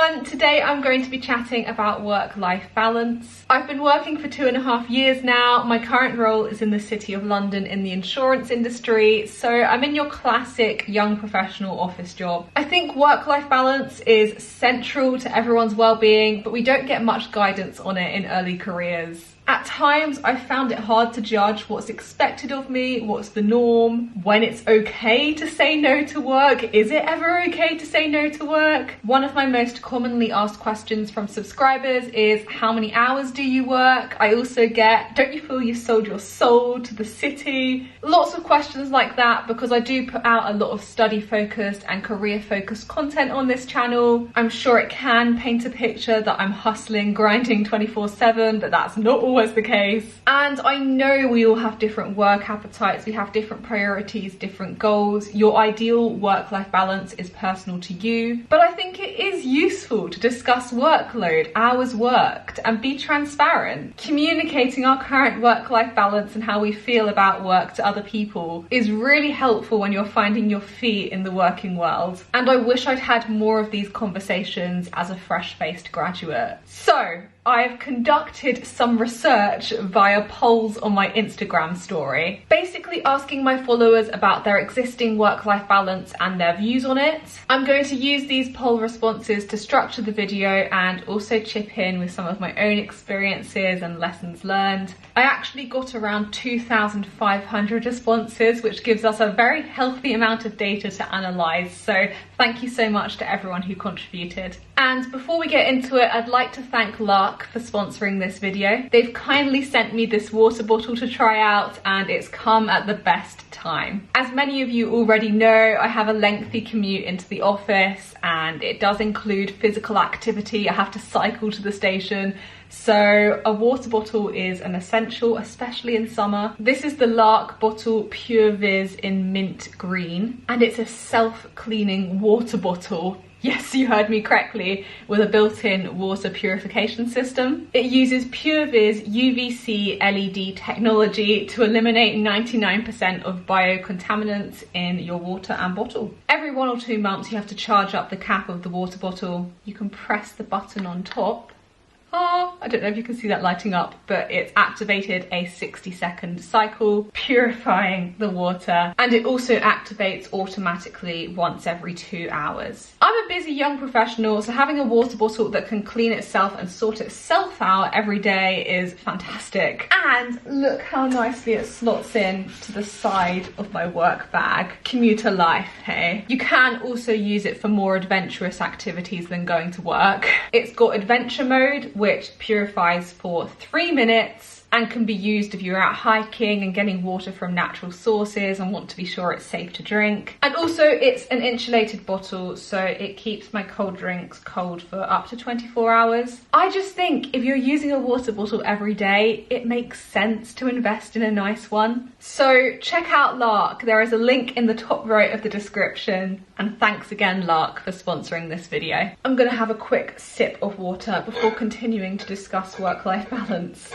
everyone, today I'm going to be chatting about work-life balance. I've been working for 2.5 years now. My current role is in the City of London in the insurance industry, so I'm in your classic young professional office job. I think work-life balance is central to everyone's well-being, but we don't get much guidance on it in early careers. At times, I've found it hard to judge what's expected of me, what's the norm, when it's okay to say no to work. Is it ever okay to say no to work? One of my most commonly asked questions from subscribers is, how many hours do you work? I also get, don't you feel you sold your soul to the city? Lots of questions like that because I do put out a lot of study-focused and career-focused content on this channel. I'm sure it can paint a picture that I'm hustling, grinding 24/7, but that's not always the case. And I know we all have different work appetites, we have different priorities, different goals. Your ideal work-life balance is personal to you, but I think it is useful to discuss workload, hours worked, and be transparent. Communicating our current work-life balance and how we feel about work to other people is really helpful when you're finding your feet in the working world. And I wish I'd had more of these conversations as a fresh-faced graduate. So, I've conducted some research via polls on my Instagram story, basically asking my followers about their existing work-life balance and their views on it. I'm going to use these poll responses to structure the video and also chip in with some of my own experiences and lessons learned. I actually got around 2,500 responses, which gives us a very healthy amount of data to analyse, so thank you so much to everyone who contributed. And before we get into it, I'd like to thank Lark for sponsoring this video. They've kindly sent me this water bottle to try out, and it's come at the best time. As many of you already know, I have a lengthy commute into the office, and it does include physical activity. I have to cycle to the station, so a water bottle is an essential, especially in summer. This is the Lark bottle Pure Viz in mint green, and it's a self-cleaning water bottle. Yes, you heard me correctly, with a built-in water purification system. It uses Pure Viz UVC LED technology to eliminate 99% of biocontaminants in your water and bottle. Every 1 or 2 months you have to charge up the cap of the water bottle. You can press the button on top. I don't know if you can see that lighting up, but it's activated a 60-second cycle, purifying the water, and it also activates automatically once every 2 hours. I'm a busy young professional, so having a water bottle that can clean itself and sort itself out every day is fantastic. And look how nicely it slots in to the side of my work bag. Commuter life, hey? You can also use it for more adventurous activities than going to work. It's got adventure mode, which purifies for 3 minutes and can be used if you're out hiking and getting water from natural sources and want to be sure it's safe to drink. And also it's an insulated bottle, so it keeps my cold drinks cold for up to 24 hours. I just think if you're using a water bottle every day, it makes sense to invest in a nice one. So check out Lark, there is a link in the top right of the description. And thanks again, Lark, for sponsoring this video. I'm gonna have a quick sip of water before continuing to discuss work-life balance.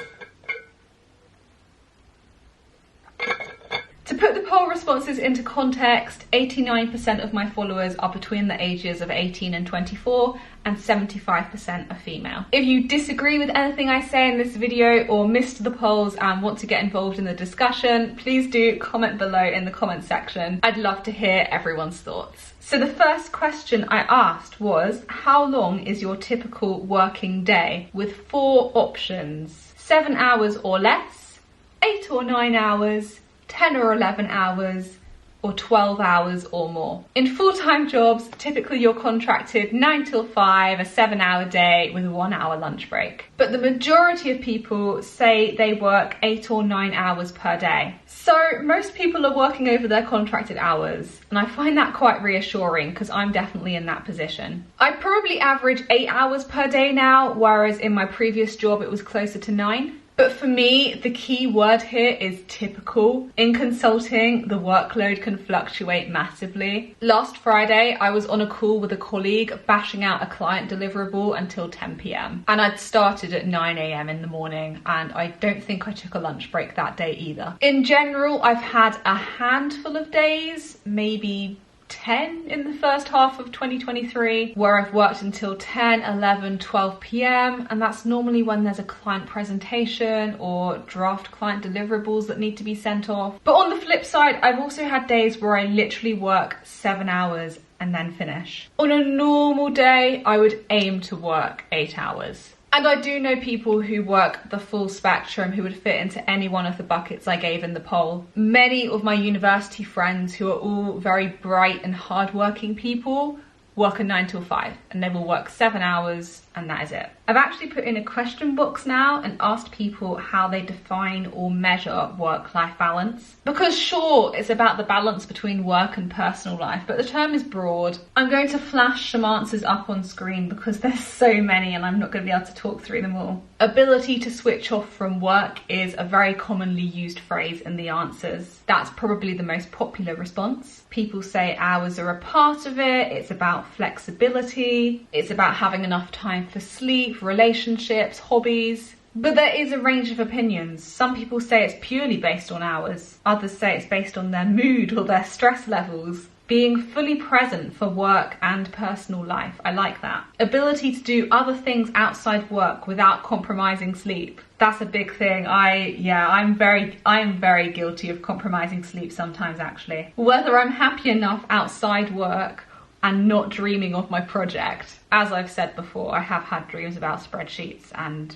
To put the poll responses into context, 89% of my followers are between the ages of 18 and 24, and 75% are female. If you disagree with anything I say in this video or missed the polls and want to get involved in the discussion, please do comment below in the comment section. I'd love to hear everyone's thoughts. So the first question I asked was, how long is your typical working day? With 4 options: 7 hours or less, 8 or 9 hours, 10 or 11 hours, or 12 hours or more. In full-time jobs, typically you're contracted 9 till 5, a 7-hour day with a 1-hour lunch break. But the majority of people say they work 8 or 9 hours per day. So most people are working over their contracted hours, and I find that quite reassuring because I'm definitely in that position. I probably average 8 hours per day now, whereas in my previous job it was closer to 9. But for me, the key word here is typical. In consulting, the workload can fluctuate massively. Last Friday, I was on a call with a colleague bashing out a client deliverable until 10 p.m. And I'd started at 9 a.m. in the morning, and I don't think I took a lunch break that day either. In general, I've had a handful of days, maybe 10 in the first half of 2023, where I've worked until 10, 11, 12 p.m. and that's normally when there's a client presentation or draft client deliverables that need to be sent off. But on the flip side, I've also had days where I literally work 7 hours and then finish. On a normal day, I would aim to work 8 hours. And I do know people who work the full spectrum who would fit into any one of the buckets I gave in the poll. Many of my university friends who are all very bright and hardworking people work a 9 till 5 and they will work 7 hours and that is it. I've actually put in a question box now and asked people how they define or measure work-life balance. Because sure, it's about the balance between work and personal life, but the term is broad. I'm going to flash some answers up on screen because there's so many and I'm not going to be able to talk through them all. Ability to switch off from work is a very commonly used phrase in the answers. That's probably the most popular response. People say hours are a part of it, it's about flexibility, it's about having enough time for sleep, relationships, hobbies. But there is a range of opinions. Some people say it's purely based on hours. Others say it's based on their mood or their stress levels. Being fully present for work and personal life. I like that. Ability to do other things outside work without compromising sleep. That's a big thing. I'm very guilty of compromising sleep sometimes actually. Whether I'm happy enough outside work and not dreaming of my project. As I've said before, I have had dreams about spreadsheets and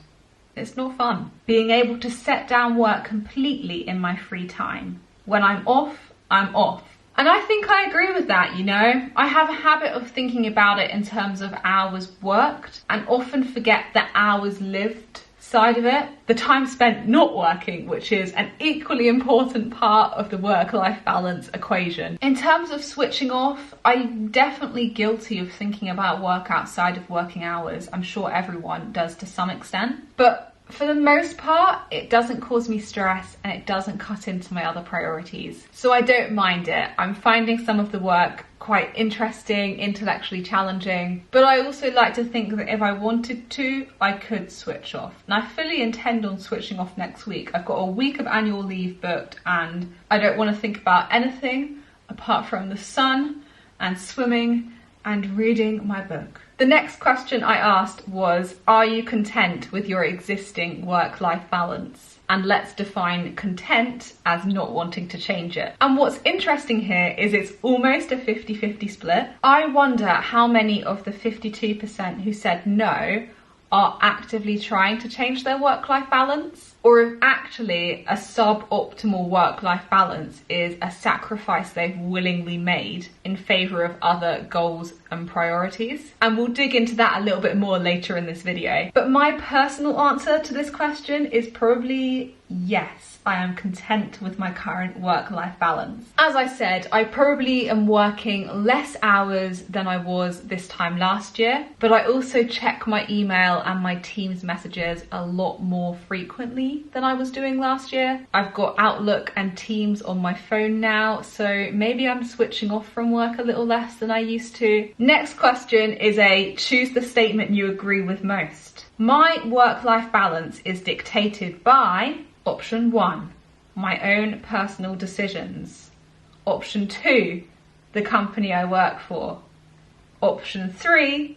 it's not fun. Being able to set down work completely in my free time. When I'm off, I'm off. And I think I agree with that, you know? I have a habit of thinking about it in terms of hours worked and often forget the hours lived side of it. The time spent not working, which is an equally important part of the work-life balance equation. In terms of switching off, I'm definitely guilty of thinking about work outside of working hours. I'm sure everyone does to some extent. But for the most part, it doesn't cause me stress and it doesn't cut into my other priorities. So I don't mind it. I'm finding some of the work quite interesting, intellectually challenging, but I also like to think that if I wanted to, I could switch off. And I fully intend on switching off next week. I've got a week of annual leave booked and I don't want to think about anything apart from the sun and swimming and reading my book. The next question I asked was, are you content with your existing work-life balance? And let's define content as not wanting to change it. And what's interesting here is it's almost a 50-50 split. I wonder how many of the 52% who said no are actively trying to change their work-life balance, or if actually a suboptimal work-life balance is a sacrifice they've willingly made in favour of other goals and priorities. And we'll dig into that a little bit more later in this video. But my personal answer to this question is probably yes. I am content with my current work-life balance. As I said, I probably am working less hours than I was this time last year, but I also check my email and my Teams messages a lot more frequently than I was doing last year. I've got Outlook and Teams on my phone now, so maybe I'm switching off from work a little less than I used to. Next question is a choose the statement you agree with most. My work-life balance is dictated by option 1, my own personal decisions. Option 2, the company I work for. Option 3,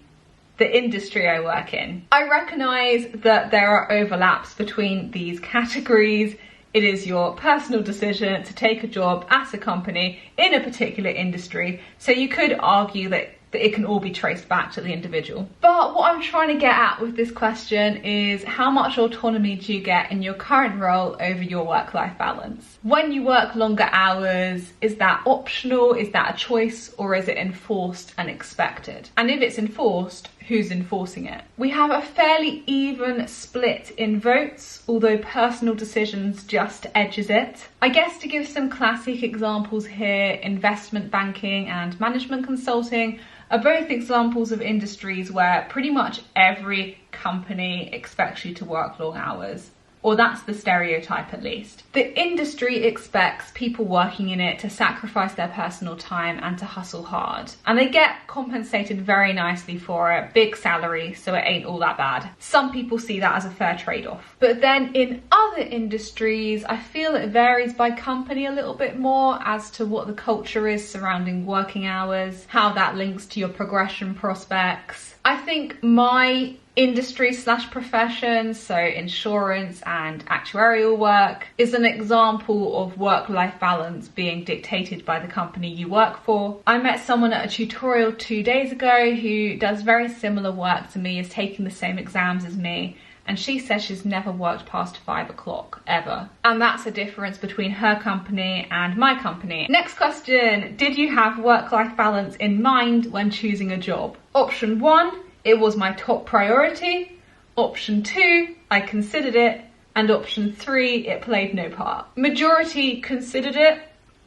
the industry I work in. I recognise that there are overlaps between these categories. It is your personal decision to take a job at a company in a particular industry, so you could argue that it can all be traced back to the individual. But what I'm trying to get at with this question is how much autonomy do you get in your current role over your work-life balance? When you work longer hours, is that optional? Is that a choice? Or is it enforced and expected? And if it's enforced, who's enforcing it? We have a fairly even split in votes, although personal decisions just edges it. I guess to give some classic examples here, investment banking and management consulting are both examples of industries where pretty much every company expects you to work long hours. or that's the stereotype at least. The industry expects people working in it to sacrifice their personal time and to hustle hard, and they get compensated very nicely for it, big salary, so it ain't all that bad. Some people see that as a fair trade-off. But then in other industries, I feel it varies by company a little bit more as to what the culture is surrounding working hours, how that links to your progression prospects. I think my industry/profession, so insurance and actuarial work, is an example of work-life balance being dictated by the company you work for. I met someone at a tutorial 2 days ago who does very similar work to me, is taking the same exams as me, and she says she's never worked past 5 o'clock ever. And that's a difference between her company and my company. Next question, did you have work-life balance in mind when choosing a job? Option 1, it was my top priority. Option 2, I considered it. And option 3, it played no part. Majority considered it.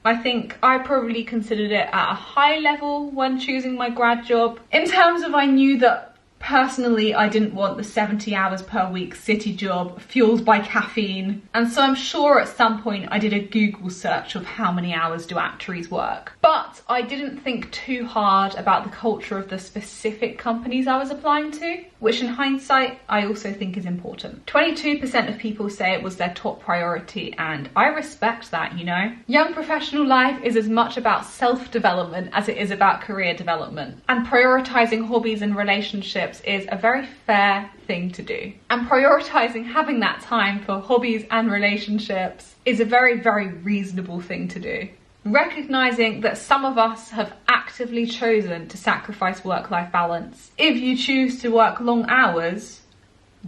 I think I probably considered it at a high level when choosing my grad job. In terms of, I knew that personally, I didn't want the 70 hours per week city job fueled by caffeine. And so I'm sure at some point I did a Google search of how many hours do actuaries work. But I didn't think too hard about the culture of the specific companies I was applying to, which in hindsight, I also think is important. 22% of people say it was their top priority, and I respect that, you know. Young professional life is as much about self-development as it is about career development. And prioritizing hobbies and relationships is a very fair thing to do. And prioritizing having that time for hobbies and relationships is a very, very reasonable thing to do. Recognizing that some of us have actively chosen to sacrifice work-life balance. If you choose to work long hours,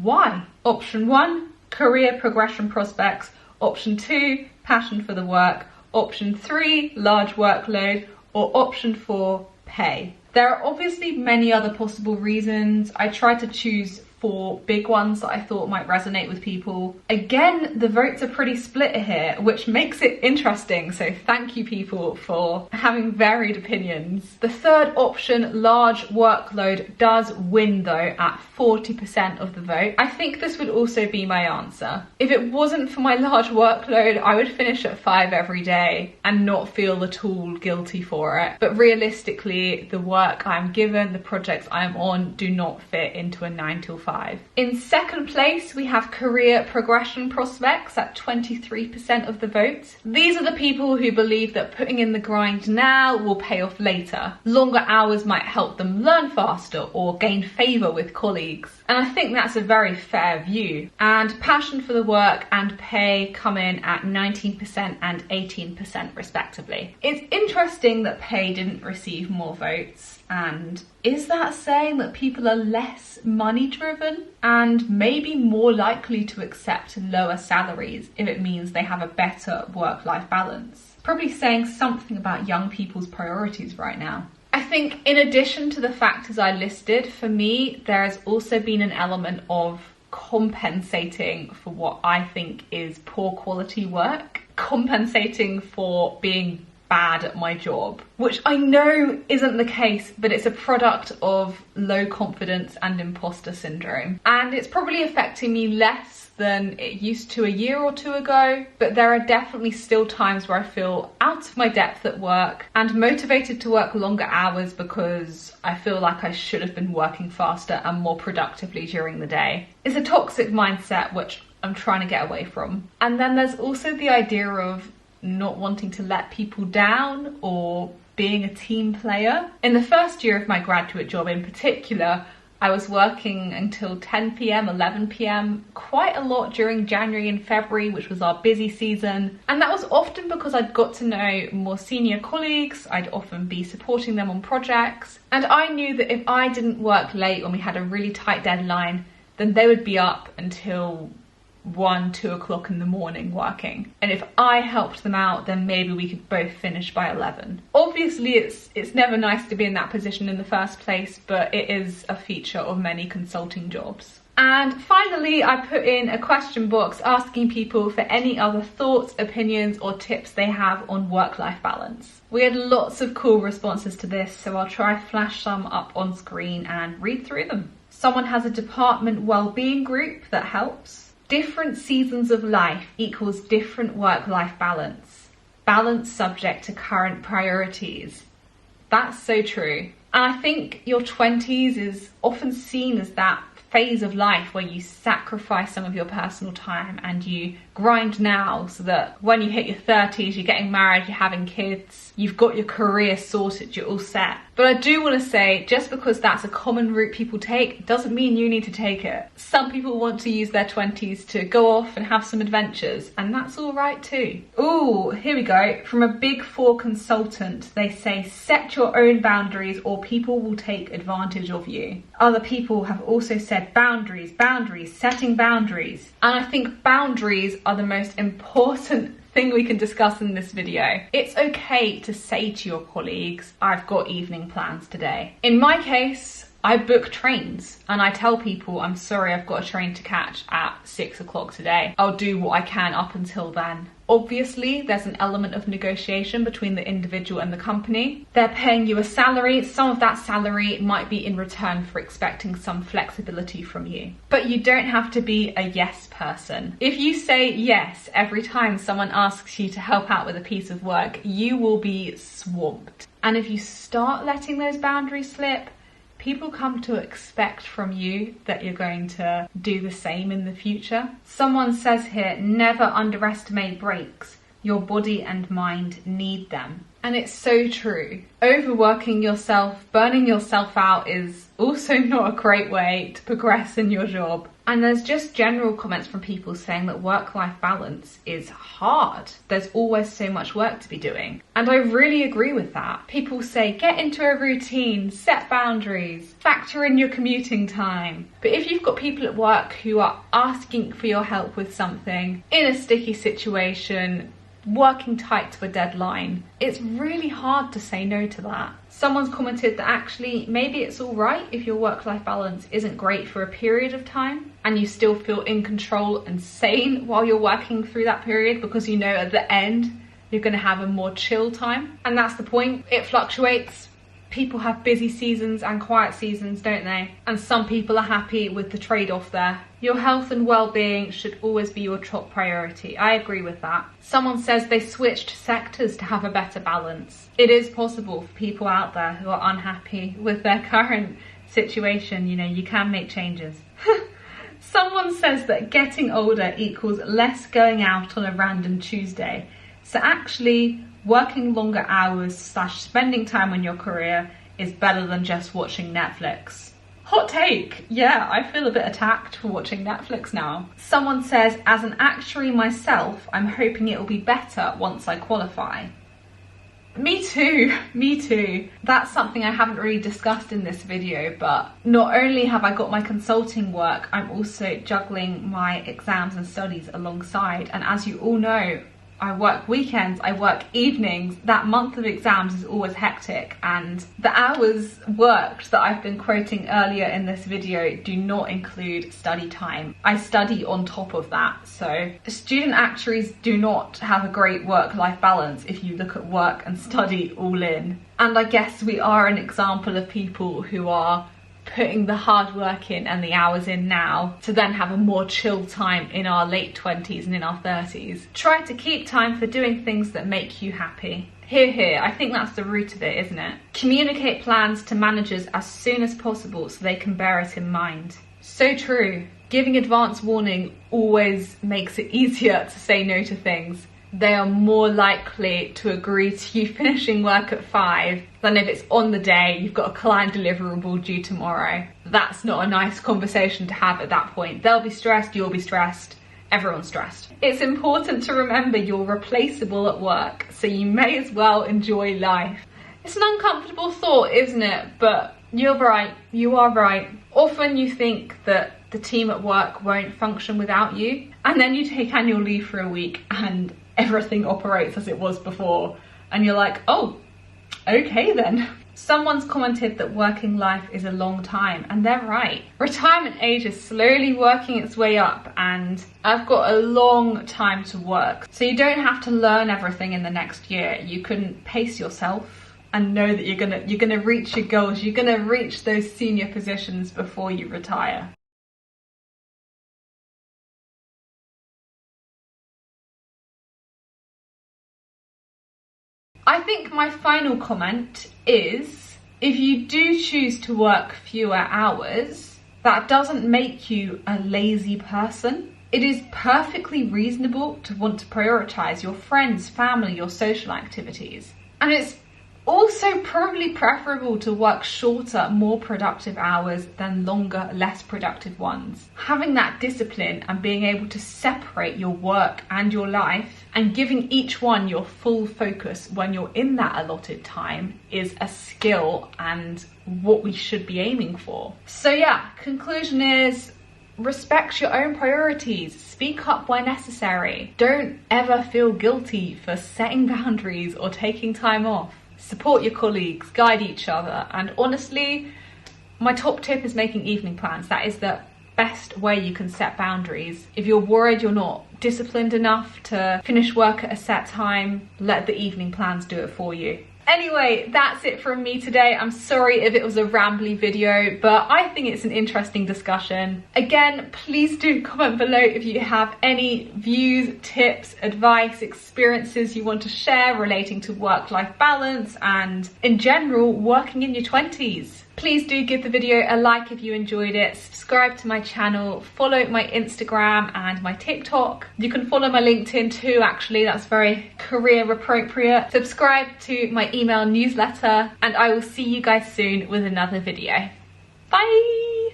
why? Option 1, career progression prospects. Option 2, passion for the work. Option 3, large workload. Or option 4, pay. There are obviously many other possible reasons. I tried to choose 4 big ones that I thought might resonate with people. Again, the votes are pretty split here, which makes it interesting. So thank you people for having varied opinions. The third option, large workload, does win though at 40% of the vote. I think this would also be my answer. If it wasn't for my large workload, I would finish at 5 every day and not feel at all guilty for it. But realistically, the work I'm given, the projects I'm on, do not fit into a 9 till 5. In second place, we have career progression prospects at 23% of the vote. These are the people who believe that putting in the grind now will pay off later. Longer hours might help them learn faster or gain favour with colleagues. And I think that's a very fair view. And passion for the work and pay come in at 19% and 18% respectively. It's interesting that pay didn't receive more votes. And is that saying that people are less money driven and maybe more likely to accept lower salaries if it means they have a better work-life balance? Probably saying something about young people's priorities right now. I think in addition to the factors I listed, for me, there has also been an element of compensating for what I think is poor quality work, compensating for being bad at my job, which I know isn't the case, but it's a product of low confidence and imposter syndrome. And it's probably affecting me less than it used to a year or 2 ago, but there are definitely still times where I feel out of my depth at work and motivated to work longer hours because I feel like I should have been working faster and more productively during the day. It's a toxic mindset which I'm trying to get away from. And then there's also the idea of not wanting to let people down or being a team player. In the first year of my graduate job in particular, I was working until 10 p.m, 11 p.m, quite a lot during January and February, which was our busy season. And that was often because I'd got to know more senior colleagues, I'd often be supporting them on projects. And I knew that if I didn't work late when we had a really tight deadline, then they would be up until 1, 2 o'clock in the morning working. And if I helped them out, then maybe we could both finish by 11. Obviously, it's never nice to be in that position in the first place, but it is a feature of many consulting jobs. And finally, I put in a question box asking people for any other thoughts, opinions, or tips they have on work-life balance. We had lots of cool responses to this, so I'll try flash some up on screen and read through them. Someone has a department well-being group that helps. Different seasons of life equals different work-life balance. Balance subject to current priorities. That's so true. And I think your 20s is often seen as that phase of life where you sacrifice some of your personal time and you grind now so that when you hit your 30s, you're getting married, you're having kids, you've got your career sorted, you're all set. But I do want to say, just because that's a common route people take, doesn't mean you need to take it. Some people want to use their 20s to go off and have some adventures, and that's all right too. Ooh, here we go. From a Big Four consultant, they say, set your own boundaries or people will take advantage of you. Other people have also said boundaries, setting boundaries. And I think boundaries are the most important thing we can discuss in this video. It's okay to say to your colleagues, I've got evening plans today. In my case, I book trains and I tell people, I'm sorry, I've got a train to catch at 6 o'clock today. I'll do what I can up until then. Obviously, there's an element of negotiation between the individual and the company. They're paying you a salary. Some of that salary might be in return for expecting some flexibility from you. But you don't have to be a yes person. If you say yes every time someone asks you to help out with a piece of work, you will be swamped. And if you start letting those boundaries slip, people come to expect from you that you're going to do the same in the future. Someone says here, never underestimate breaks. Your body and mind need them. And it's so true. Overworking yourself, burning yourself out is also not a great way to progress in your job. And there's just general comments from people saying that work-life balance is hard. There's always so much work to be doing. And I really agree with that. People say, get into a routine, set boundaries, factor in your commuting time. But if you've got people at work who are asking for your help with something, in a sticky situation, working tight to a deadline, it's really hard to say no to that. Someone's commented that actually maybe it's all right if your work-life balance isn't great for a period of time and you still feel in control and sane while you're working through that period, because you know at the end you're going to have a more chill time. And that's the point. It fluctuates. People have busy seasons and quiet seasons, don't they? And some people are happy with the trade-off there. Your health and well-being should always be your top priority. I agree with that. Someone says they switched sectors to have a better balance. It is possible for people out there who are unhappy with their current situation. You know, you can make changes. Someone says that getting older equals less going out on a random Tuesday. So actually, working longer hours / spending time on your career is better than just watching Netflix. Hot take. Yeah, I feel a bit attacked for watching Netflix now. Someone says, as an actuary myself, I'm hoping it will be better once I qualify. Me too, me too. That's something I haven't really discussed in this video, but not only have I got my consulting work, I'm also juggling my exams and studies alongside. And as you all know, I work weekends, I work evenings. That month of exams is always hectic, and the hours worked that I've been quoting earlier in this video do not include study time. I study on top of that. So student actuaries do not have a great work-life balance if you look at work and study all in. And I guess we are an example of people who are putting the hard work in and the hours in now to then have a more chill time in our late 20s and in our 30s. Try to keep time for doing things that make you happy. Here, I think that's the root of it, isn't it? Communicate plans to managers as soon as possible so they can bear it in mind. So true. Giving advance warning always makes it easier to say no to things. They are more likely to agree to you finishing work at 5 than if it's on the day you've got a client deliverable due tomorrow. That's not a nice conversation to have at that point. They'll be stressed, you'll be stressed, everyone's stressed. It's important to remember you're replaceable at work, so you may as well enjoy life. It's an uncomfortable thought, isn't it? But you're right, you are right. Often you think that the team at work won't function without you, and then you take annual leave for a week and everything operates as it was before, and you're like, oh, okay then. Someone's commented that working life is a long time, and they're right. Retirement age is slowly working its way up, and I've got a long time to work. So you don't have to learn everything in the next year. You can pace yourself and know that you're gonna reach your goals. You're gonna reach those senior positions before you retire. I think my final comment is, if you do choose to work fewer hours, that doesn't make you a lazy person. It is perfectly reasonable to want to prioritize your friends, family, your social activities. And it's also probably preferable to work shorter, more productive hours than longer, less productive ones. Having that discipline and being able to separate your work and your life and giving each one your full focus when you're in that allotted time is a skill and what we should be aiming for. So yeah, conclusion is, respect your own priorities, speak up where necessary. Don't ever feel guilty for setting boundaries or taking time off. Support your colleagues, guide each other, and honestly, my top tip is making evening plans. That is the best way you can set boundaries. If you're worried you're not disciplined enough to finish work at a set time, let the evening plans do it for you. Anyway, that's it from me today. I'm sorry if it was a rambly video, but I think it's an interesting discussion. Again, please do comment below if you have any views, tips, advice, experiences you want to share relating to work-life balance and, in general, working in your 20s. Please do give the video a like if you enjoyed it, subscribe to my channel, follow my Instagram and my TikTok. You can follow my LinkedIn too, actually, that's very career appropriate. Subscribe to my email newsletter, and I will see you guys soon with another video. Bye!